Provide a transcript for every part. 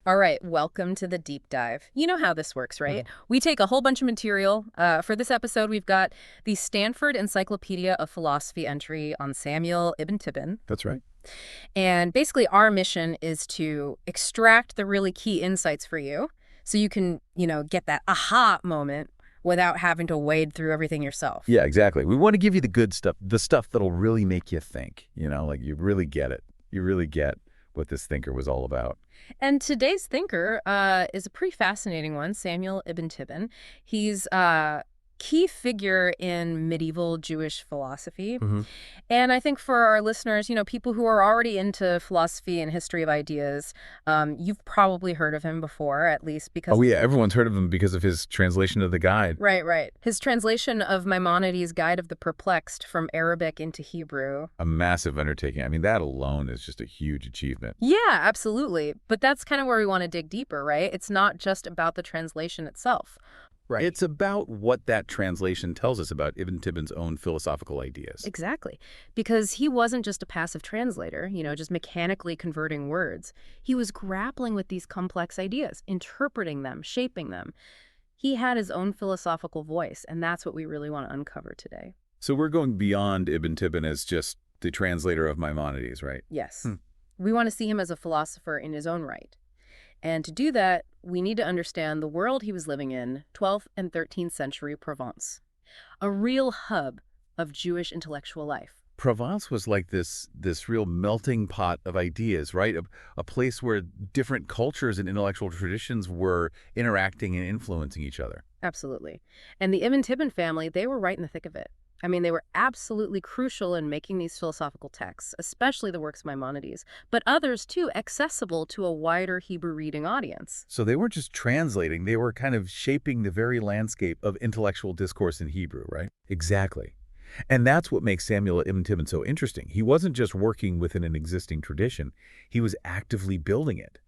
All right, welcome to the deep dive. You know how this works, right? We take a whole bunch of material. For this episode, we've got the Stanford Encyclopedia of Philosophy entry on Samuel Ibn Tibbon. That's right. And basically, our mission is to extract the really key insights for you so you can, get that aha moment without having to wade through everything yourself. Yeah, exactly. We want to give you the good stuff, the stuff that'll really make you think, like you really get it. You really get what this thinker was all about. And today's thinker is a pretty fascinating one, Samuel Ibn Tibbon. He's a key figure in medieval Jewish philosophy. And I think for our listeners, people who are already into philosophy and history of ideas, you've probably heard of him before, at least because... Oh, yeah, everyone's heard of him because of his translation of the guide. Right. His translation of Maimonides' Guide of the Perplexed from Arabic into Hebrew. A massive undertaking. I mean, that alone is just a huge achievement. Yeah, absolutely. But that's kind of where we want to dig deeper, right? It's not just about the translation itself. Right. It's about what that translation tells us about Ibn Tibbon's own philosophical ideas. Exactly. Because he wasn't just a passive translator, just mechanically converting words. He was grappling with these complex ideas, interpreting them, shaping them. He had his own philosophical voice, and that's what we really want to uncover today. So we're going beyond Ibn Tibbon as just the translator of Maimonides, right? Yes. We want to see him as a philosopher in his own right. And to do that, we need to understand the world he was living in, 12th and 13th century Provence, a real hub of Jewish intellectual life. Provence was like this real melting pot of ideas, right? A place where different cultures and intellectual traditions were interacting and influencing each other. Absolutely. And the Ibn Tibbon family, they were right in the thick of it. I mean, they were absolutely crucial in making these philosophical texts, especially the works of Maimonides, but others, too, accessible to a wider Hebrew-reading audience. So they weren't just translating, they were kind of shaping the very landscape of intellectual discourse in Hebrew, right? Exactly. And that's what makes Samuel Ibn Tibbon so interesting. He wasn't just working within an existing tradition, he was actively building it.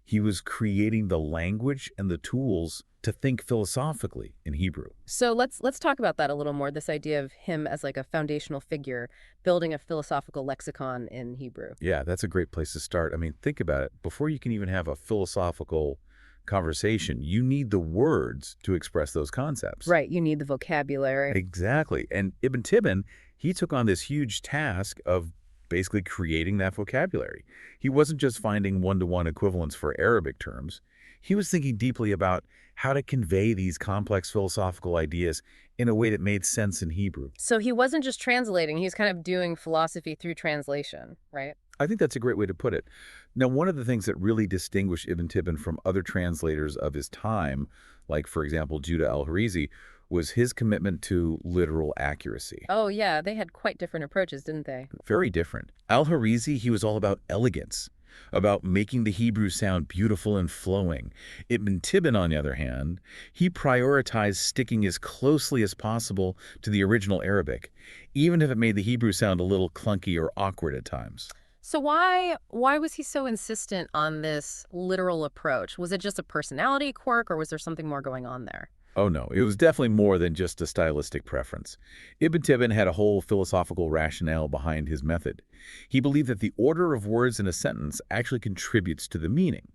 He was creating the language and the tools to think philosophically in Hebrew. So let's talk about that a little more, this idea of him as like a foundational figure, building a philosophical lexicon in Hebrew. Yeah, that's a great place to start. I mean, think about it. Before you can even have a philosophical conversation, you need the words to express those concepts. Right, you need the vocabulary. Exactly. And Ibn Tibbon, he took on this huge task of basically creating that vocabulary. He wasn't just finding one-to-one equivalents for Arabic terms. He was thinking deeply about how to convey these complex philosophical ideas in a way that made sense in Hebrew. So he wasn't just translating, he was kind of doing philosophy through translation, right? I think that's a great way to put it. Now, one of the things that really distinguished Ibn Tibbon from other translators of his time, like, for example, Judah al-Harizi, was his commitment to literal accuracy. Oh, yeah, they had quite different approaches, didn't they? Very different. Al-Harizi, he was all about elegance, about making the Hebrew sound beautiful and flowing. Ibn Tibbon, on the other hand, he prioritized sticking as closely as possible to the original Arabic, even if it made the Hebrew sound a little clunky or awkward at times. So why was he so insistent on this literal approach? Was it just a personality quirk, or was there something more going on there? Oh, no. It was definitely more than just a stylistic preference. Ibn Tibbon had a whole philosophical rationale behind his method. He believed that the order of words in a sentence actually contributes to the meaning.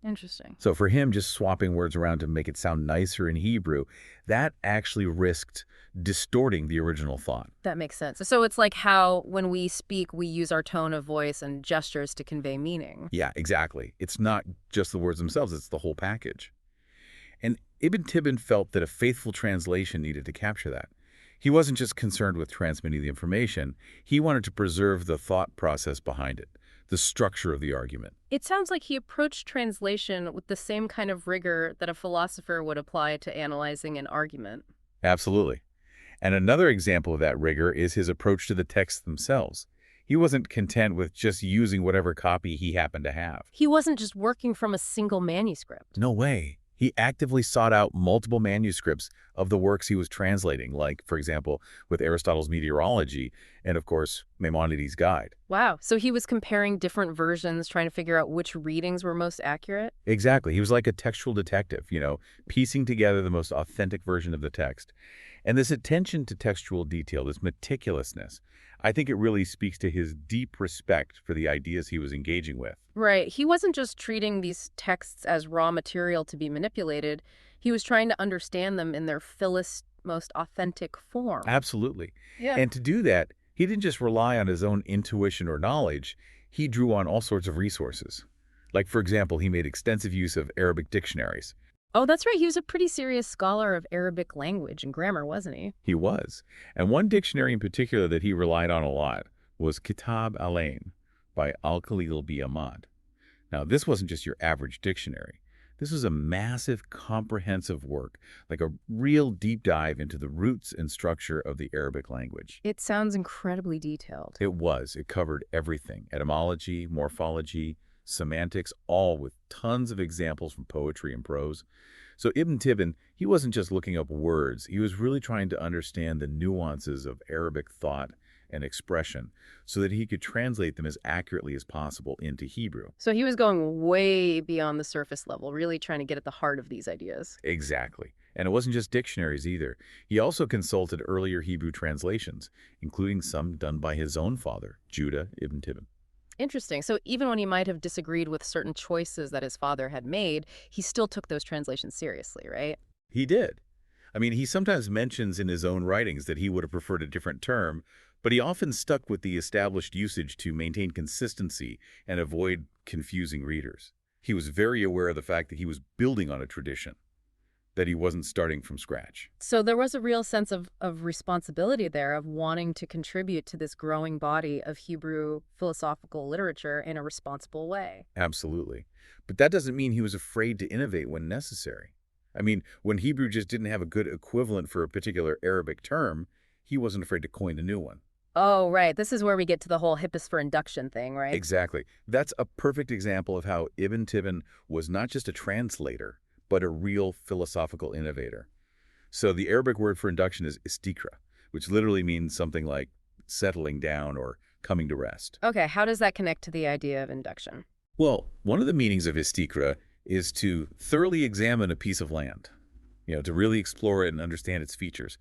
Interesting. So for him, just swapping words around to make it sound nicer in Hebrew, that actually risked distorting the original thought. That makes sense. So it's like how when we speak, we use our tone of voice and gestures to convey meaning. Yeah, exactly. It's not just the words themselves, it's the whole package. And Ibn Tibbon felt that a faithful translation needed to capture that. He wasn't just concerned with transmitting the information, he wanted to preserve the thought process behind it, the structure of the argument. It sounds like he approached translation with the same kind of rigor that a philosopher would apply to analyzing an argument. Absolutely. And another example of that rigor is his approach to the texts themselves. He wasn't content with just using whatever copy he happened to have. He wasn't just working from a single manuscript. No way. He actively sought out multiple manuscripts of the works he was translating, like, for example, with Aristotle's Meteorology and, of course, Maimonides' Guide. Wow. So he was comparing different versions, trying to figure out which readings were most accurate? Exactly. He was like a textual detective, piecing together the most authentic version of the text. And this attention to textual detail, this meticulousness, I think it really speaks to his deep respect for the ideas he was engaging with. Right. He wasn't just treating these texts as raw material to be manipulated. He was trying to understand them in their fullest, most authentic form. Absolutely. Yeah. And to do that, he didn't just rely on his own intuition or knowledge, he drew on all sorts of resources. Like, for example, he made extensive use of Arabic dictionaries. Oh, that's right. He was a pretty serious scholar of Arabic language and grammar, wasn't he? He was. And one dictionary in particular that he relied on a lot was Kitab al-Ain by Al-Khalil B. Ahmad. Now, this wasn't just your average dictionary. This was a massive, comprehensive work, like a real deep dive into the roots and structure of the Arabic language. It sounds incredibly detailed. It was. It covered everything: etymology, morphology, semantics, all with tons of examples from poetry and prose. So Ibn Tibbon, he wasn't just looking up words. He was really trying to understand the nuances of Arabic thought and expression so that he could translate them as accurately as possible into Hebrew. So he was going way beyond the surface level, really trying to get at the heart of these ideas. Exactly. And it wasn't just dictionaries either. He also consulted earlier Hebrew translations, including some done by his own father, Judah ibn Tibbon. Interesting. So even when he might have disagreed with certain choices that his father had made, he still took those translations seriously, right? He did. I mean, he sometimes mentions in his own writings that he would have preferred a different term, but he often stuck with the established usage to maintain consistency and avoid confusing readers. He was very aware of the fact that he was building on a tradition, that he wasn't starting from scratch. So there was a real sense of responsibility there, of wanting to contribute to this growing body of Hebrew philosophical literature in a responsible way. Absolutely. But that doesn't mean he was afraid to innovate when necessary. I mean, when Hebrew just didn't have a good equivalent for a particular Arabic term, he wasn't afraid to coin a new one. Oh, right. This is where we get to the whole hippus for induction thing, right? Exactly. That's a perfect example of how Ibn Tibbon was not just a translator, but a real philosophical innovator. So the Arabic word for induction is istikra, which literally means something like settling down or coming to rest. Okay, how does that connect to the idea of induction? Well, one of the meanings of istikra is to thoroughly examine a piece of land, to really explore it and understand its features.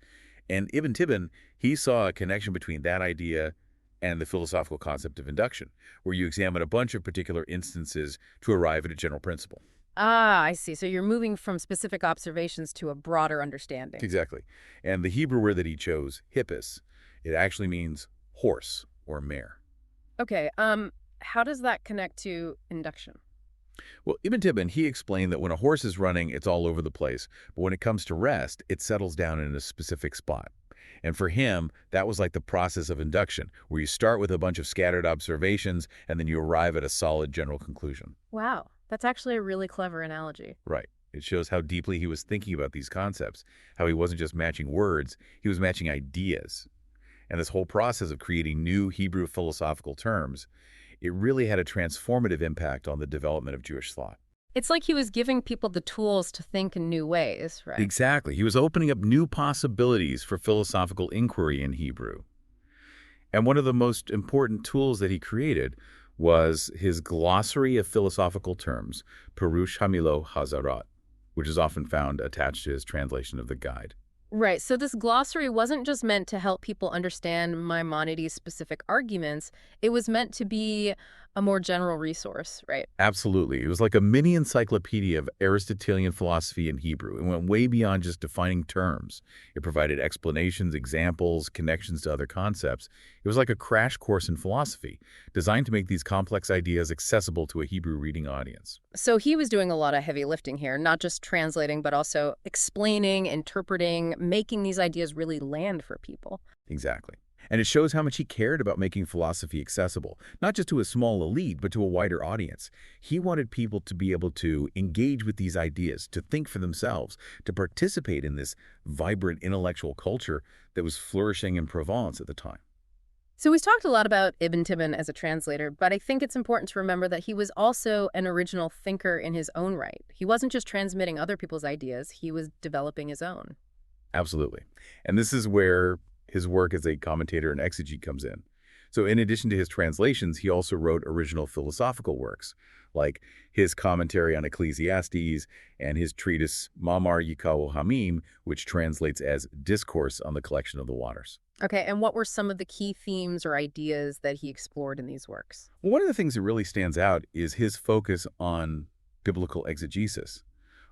And Ibn Tibbon, he saw a connection between that idea and the philosophical concept of induction, where you examine a bunch of particular instances to arrive at a general principle. Ah, I see. So you're moving from specific observations to a broader understanding. Exactly. And the Hebrew word that he chose, hippus, it actually means horse or mare. Okay, how does that connect to induction? Well, Ibn Tibbon, he explained that when a horse is running, it's all over the place. But when it comes to rest, it settles down in a specific spot. And for him, that was like the process of induction, where you start with a bunch of scattered observations, and then you arrive at a solid general conclusion. Wow, that's actually a really clever analogy. Right. It shows how deeply he was thinking about these concepts, how he wasn't just matching words, he was matching ideas. And this whole process of creating new Hebrew philosophical terms, it really had a transformative impact on the development of Jewish thought. It's like he was giving people the tools to think in new ways, right? Exactly. He was opening up new possibilities for philosophical inquiry in Hebrew. And one of the most important tools that he created was his glossary of philosophical terms, Perush Hamilo Hazarat, which is often found attached to his translation of the Guide. Right, so this glossary wasn't just meant to help people understand Maimonides' specific arguments. It was meant to be a more general resource, right? Absolutely. It was like a mini encyclopedia of Aristotelian philosophy in Hebrew. It went way beyond just defining terms. It provided explanations, examples, connections to other concepts. It was like a crash course in philosophy, designed to make these complex ideas accessible to a Hebrew reading audience. So he was doing a lot of heavy lifting here, not just translating, but also explaining, interpreting, making these ideas really land for people. Exactly. And it shows how much he cared about making philosophy accessible, not just to a small elite, but to a wider audience. He wanted people to be able to engage with these ideas, to think for themselves, to participate in this vibrant intellectual culture that was flourishing in Provence at the time. So we've talked a lot about Ibn Tibbon as a translator, but I think it's important to remember that he was also an original thinker in his own right. He wasn't just transmitting other people's ideas, he was developing his own. Absolutely. And this is where his work as a commentator and exegete comes in. So in addition to his translations, he also wrote original philosophical works, like his commentary on Ecclesiastes and his treatise Mamar Yikawo Hamim, which translates as Discourse on the Collection of the Waters. Okay, and what were some of the key themes or ideas that he explored in these works? Well, one of the things that really stands out is his focus on biblical exegesis,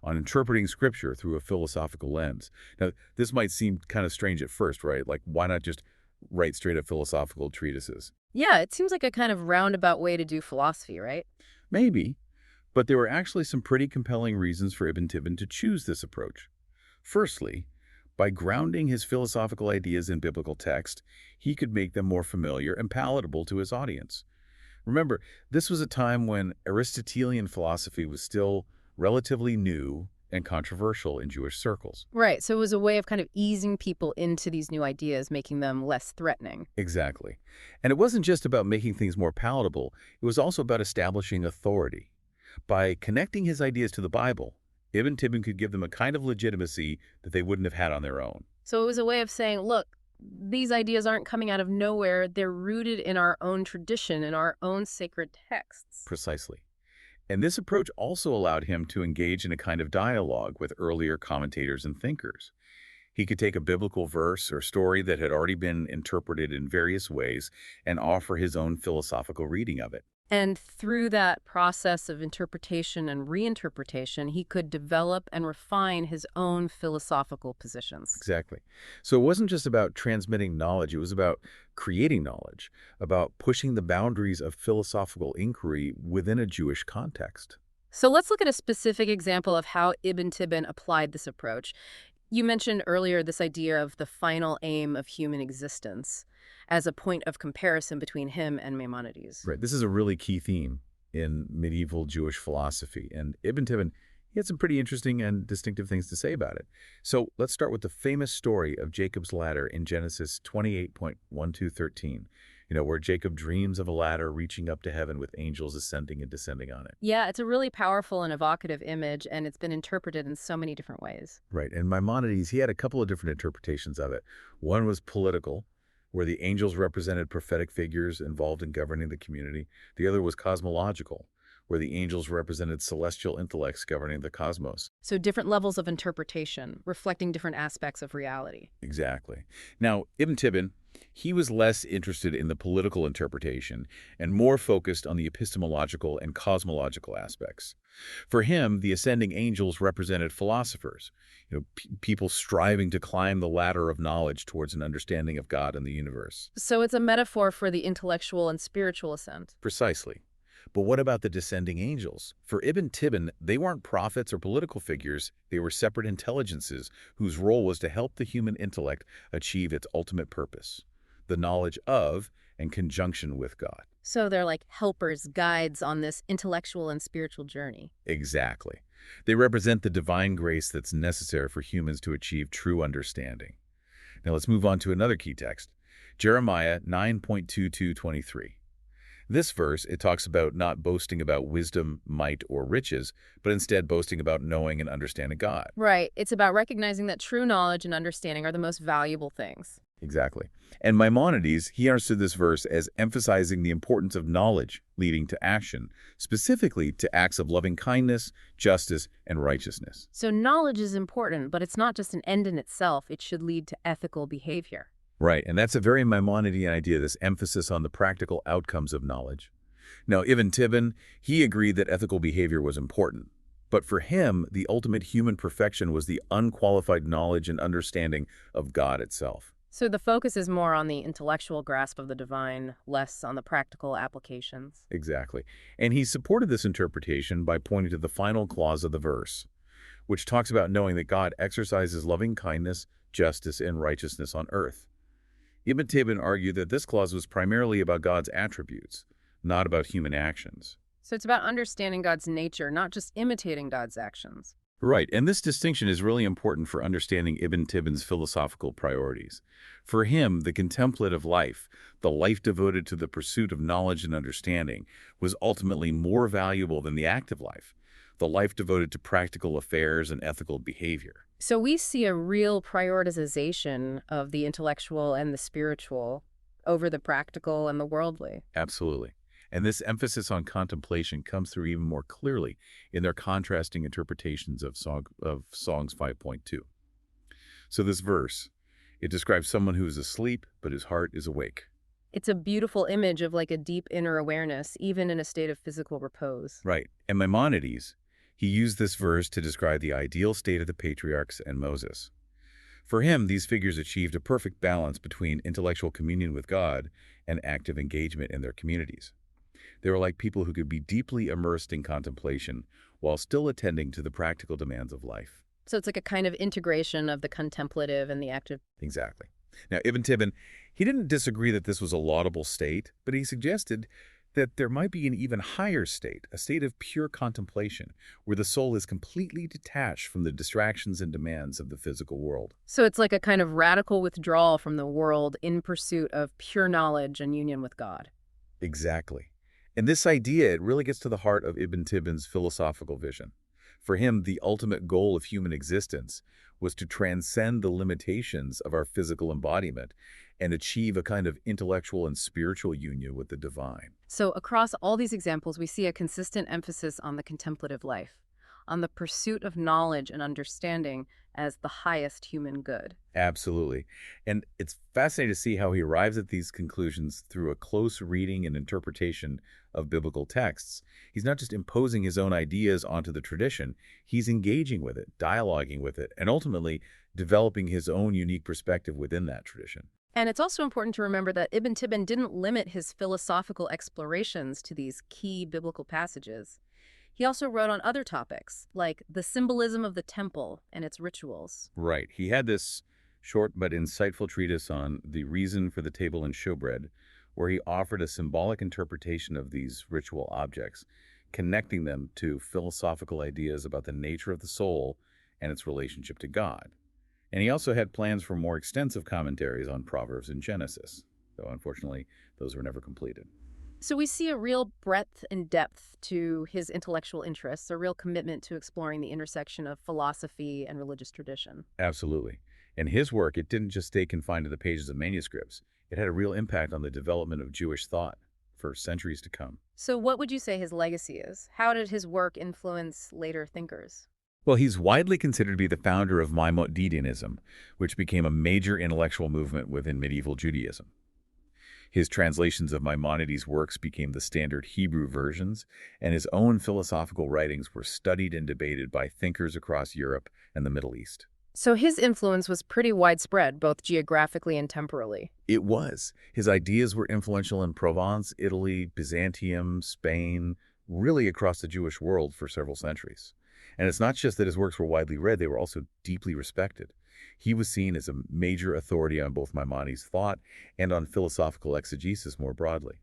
on interpreting scripture through a philosophical lens. Now, this might seem kind of strange at first, right? Like, why not just write straight-up philosophical treatises? Yeah, it seems like a kind of roundabout way to do philosophy, right? Maybe, but there were actually some pretty compelling reasons for Ibn Tibbon to choose this approach. Firstly, by grounding his philosophical ideas in biblical text, he could make them more familiar and palatable to his audience. Remember, this was a time when Aristotelian philosophy was still relatively new and controversial in Jewish circles. Right, so it was a way of kind of easing people into these new ideas, making them less threatening. Exactly. And it wasn't just about making things more palatable, it was also about establishing authority. By connecting his ideas to the Bible, Ibn Tibbon could give them a kind of legitimacy that they wouldn't have had on their own. So it was a way of saying, look, these ideas aren't coming out of nowhere. They're rooted in our own tradition, in our own sacred texts. Precisely. And this approach also allowed him to engage in a kind of dialogue with earlier commentators and thinkers. He could take a biblical verse or story that had already been interpreted in various ways and offer his own philosophical reading of it. And through that process of interpretation and reinterpretation, he could develop and refine his own philosophical positions. Exactly. So it wasn't just about transmitting knowledge, it was about creating knowledge, about pushing the boundaries of philosophical inquiry within a Jewish context. So let's look at a specific example of how Ibn Tibbon applied this approach. You mentioned earlier this idea of the final aim of human existence as a point of comparison between him and Maimonides. Right. This is a really key theme in medieval Jewish philosophy. And Ibn Tibbon, he had some pretty interesting and distinctive things to say about it. So let's start with the famous story of Jacob's ladder in Genesis 28:1-13, where Jacob dreams of a ladder reaching up to heaven with angels ascending and descending on it. Yeah, it's a really powerful and evocative image, and it's been interpreted in so many different ways. Right. And Maimonides, he had a couple of different interpretations of it. One was political, where the angels represented prophetic figures involved in governing the community. The other was cosmological, where the angels represented celestial intellects governing the cosmos. So different levels of interpretation, reflecting different aspects of reality. Exactly. Now, Ibn Tibbon, he was less interested in the political interpretation and more focused on the epistemological and cosmological aspects. For him, the ascending angels represented philosophers, people striving to climb the ladder of knowledge towards an understanding of God and the universe. So it's a metaphor for the intellectual and spiritual ascent. Precisely. But what about the descending angels? For Ibn Tibbon, they weren't prophets or political figures. They were separate intelligences whose role was to help the human intellect achieve its ultimate purpose, the knowledge of and conjunction with God. So they're like helpers, guides on this intellectual and spiritual journey. Exactly. They represent the divine grace that's necessary for humans to achieve true understanding. Now let's move on to another key text, Jeremiah 9:22-23. This verse, it talks about not boasting about wisdom, might, or riches, but instead boasting about knowing and understanding God. Right. It's about recognizing that true knowledge and understanding are the most valuable things. Exactly. And Maimonides, he understood this verse as emphasizing the importance of knowledge leading to action, specifically to acts of loving kindness, justice, and righteousness. So knowledge is important, but it's not just an end in itself. It should lead to ethical behavior. Right, and that's a very Maimonidean idea, this emphasis on the practical outcomes of knowledge. Now, Ibn Tibbon, he agreed that ethical behavior was important. But for him, the ultimate human perfection was the unqualified knowledge and understanding of God itself. So the focus is more on the intellectual grasp of the divine, less on the practical applications. Exactly. And he supported this interpretation by pointing to the final clause of the verse, which talks about knowing that God exercises loving kindness, justice, and righteousness on earth. Ibn Tibbon argued that this clause was primarily about God's attributes, not about human actions. So it's about understanding God's nature, not just imitating God's actions. Right, and this distinction is really important for understanding Ibn Tibbon's philosophical priorities. For him, the contemplative life, the life devoted to the pursuit of knowledge and understanding, was ultimately more valuable than the active life, the life devoted to practical affairs and ethical behavior. So we see a real prioritization of the intellectual and the spiritual over the practical and the worldly. Absolutely. And this emphasis on contemplation comes through even more clearly in their contrasting interpretations of Songs 5.2. So this verse, it describes someone who is asleep, but his heart is awake. It's a beautiful image of like a deep inner awareness, even in a state of physical repose. Right. And Maimonides, he used this verse to describe the ideal state of the patriarchs and Moses. For him, these figures achieved a perfect balance between intellectual communion with God and active engagement in their communities. They were like people who could be deeply immersed in contemplation while still attending to the practical demands of life. So it's like a kind of integration of the contemplative and the active. Exactly. Now, Ibn Tibbon, he didn't disagree that this was a laudable state, but he suggested that there might be an even higher state, a state of pure contemplation, where the soul is completely detached from the distractions and demands of the physical world. So it's like a kind of radical withdrawal from the world in pursuit of pure knowledge and union with God. Exactly. And this idea, it really gets to the heart of Ibn Tibbon's philosophical vision. For him, the ultimate goal of human existence was to transcend the limitations of our physical embodiment and achieve a kind of intellectual and spiritual union with the divine. So across all these examples, we see a consistent emphasis on the contemplative life, on the pursuit of knowledge and understanding as the highest human good. Absolutely. And it's fascinating to see how he arrives at these conclusions through a close reading and interpretation of biblical texts. He's not just imposing his own ideas onto the tradition, he's engaging with it, dialoguing with it, and ultimately developing his own unique perspective within that tradition. And it's also important to remember that Ibn Tibbon didn't limit his philosophical explorations to these key biblical passages. He also wrote on other topics, like the symbolism of the temple and its rituals. Right. He had this short but insightful treatise on the reason for the table and showbread, where he offered a symbolic interpretation of these ritual objects, connecting them to philosophical ideas about the nature of the soul and its relationship to God. And he also had plans for more extensive commentaries on Proverbs and Genesis, though unfortunately those were never completed. So we see a real breadth and depth to his intellectual interests, a real commitment to exploring the intersection of philosophy and religious tradition. Absolutely. And his work, it didn't just stay confined to the pages of manuscripts. It had a real impact on the development of Jewish thought for centuries to come. So what would you say his legacy is? How did his work influence later thinkers? Well, he's widely considered to be the founder of Maimonideanism, which became a major intellectual movement within medieval Judaism. His translations of Maimonides' works became the standard Hebrew versions, and his own philosophical writings were studied and debated by thinkers across Europe and the Middle East. So his influence was pretty widespread, both geographically and temporally. It was. His ideas were influential in Provence, Italy, Byzantium, Spain, really across the Jewish world for several centuries. And it's not just that his works were widely read, they were also deeply respected. He was seen as a major authority on both Maimonides' thought and on philosophical exegesis more broadly.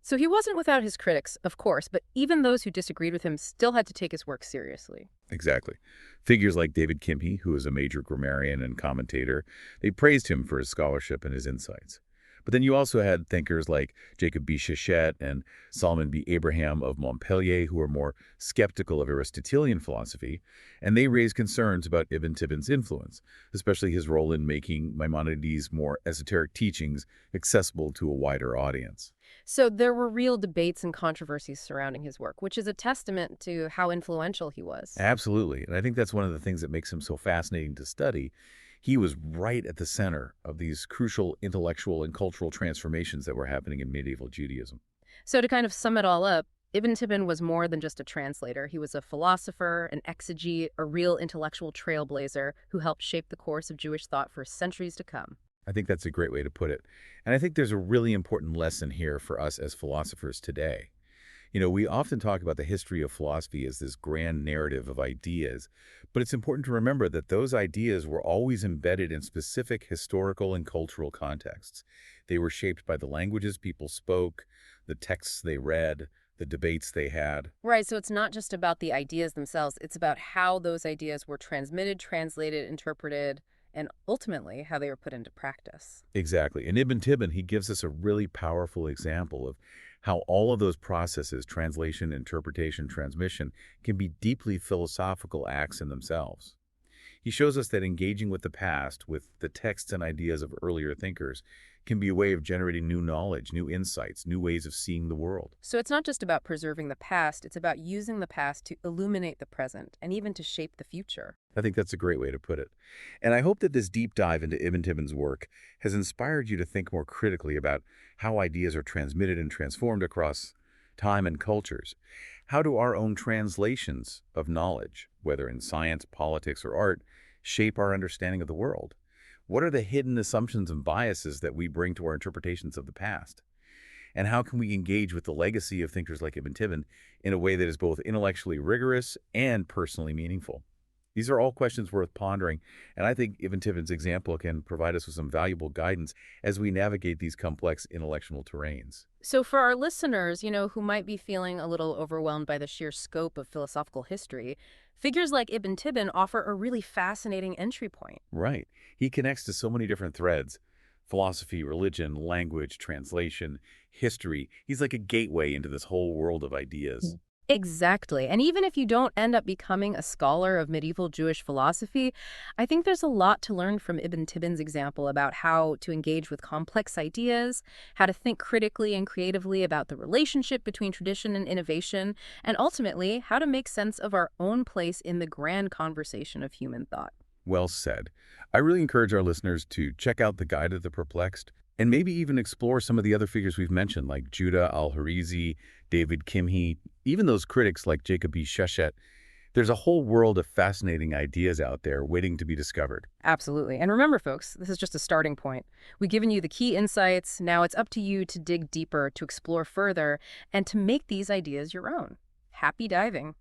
So he wasn't without his critics, of course, but even those who disagreed with him still had to take his work seriously. Exactly. Figures like David Kimhi, who was a major grammarian and commentator, they praised him for his scholarship and his insights. But then you also had thinkers like Jacob B. Chichet and Solomon B. Abraham of Montpellier, who were more skeptical of Aristotelian philosophy, and they raised concerns about Ibn Tibbon's influence, especially his role in making Maimonides' more esoteric teachings accessible to a wider audience. So there were real debates and controversies surrounding his work, which is a testament to how influential he was. Absolutely. And I think that's one of the things that makes him so fascinating to study. He was right at the center of these crucial intellectual and cultural transformations that were happening in medieval Judaism. So to kind of sum it all up, Ibn Tibbon was more than just a translator. He was a philosopher, an exegete, a real intellectual trailblazer who helped shape the course of Jewish thought for centuries to come. I think that's a great way to put it. And I think there's a really important lesson here for us as philosophers today. You know, we often talk about the history of philosophy as this grand narrative of ideas, but it's important to remember that those ideas were always embedded in specific historical and cultural contexts. They were shaped by the languages people spoke, the texts they read, the debates they had. Right, so it's not just about the ideas themselves, it's about how those ideas were transmitted, translated, interpreted, and ultimately how they were put into practice. Exactly. And Ibn Tibbon, he gives us a really powerful example of how all of those processes, translation, interpretation, transmission, can be deeply philosophical acts in themselves. He shows us that engaging with the past, with the texts and ideas of earlier thinkers, can be a way of generating new knowledge, new insights, new ways of seeing the world. So it's not just about preserving the past, it's about using the past to illuminate the present and even to shape the future. I think that's a great way to put it. And I hope that this deep dive into Ibn Tibbon's work has inspired you to think more critically about how ideas are transmitted and transformed across time and cultures. How do our own translations of knowledge, whether in science, politics, or art, shape our understanding of the world? What are the hidden assumptions and biases that we bring to our interpretations of the past? And how can we engage with the legacy of thinkers like Ibn Tibbon in a way that is both intellectually rigorous and personally meaningful? These are all questions worth pondering, and I think Ibn Tibbon's example can provide us with some valuable guidance as we navigate these complex intellectual terrains. So for our listeners, who might be feeling a little overwhelmed by the sheer scope of philosophical history, figures like Ibn Tibbon offer a really fascinating entry point. Right. He connects to so many different threads: philosophy, religion, language, translation, history. He's like a gateway into this whole world of ideas. Exactly. And even if you don't end up becoming a scholar of medieval Jewish philosophy, I think there's a lot to learn from Ibn Tibbon's example about how to engage with complex ideas, how to think critically and creatively about the relationship between tradition and innovation, and ultimately, how to make sense of our own place in the grand conversation of human thought. Well said. I really encourage our listeners to check out the Guide of the Perplexed and maybe even explore some of the other figures we've mentioned, like Judah al-Harizi, David Kimhi, even those critics like Jacob B. Sheshet. There's a whole world of fascinating ideas out there waiting to be discovered. Absolutely. And remember, folks, this is just a starting point. We've given you the key insights. Now it's up to you to dig deeper, to explore further, and to make these ideas your own. Happy diving.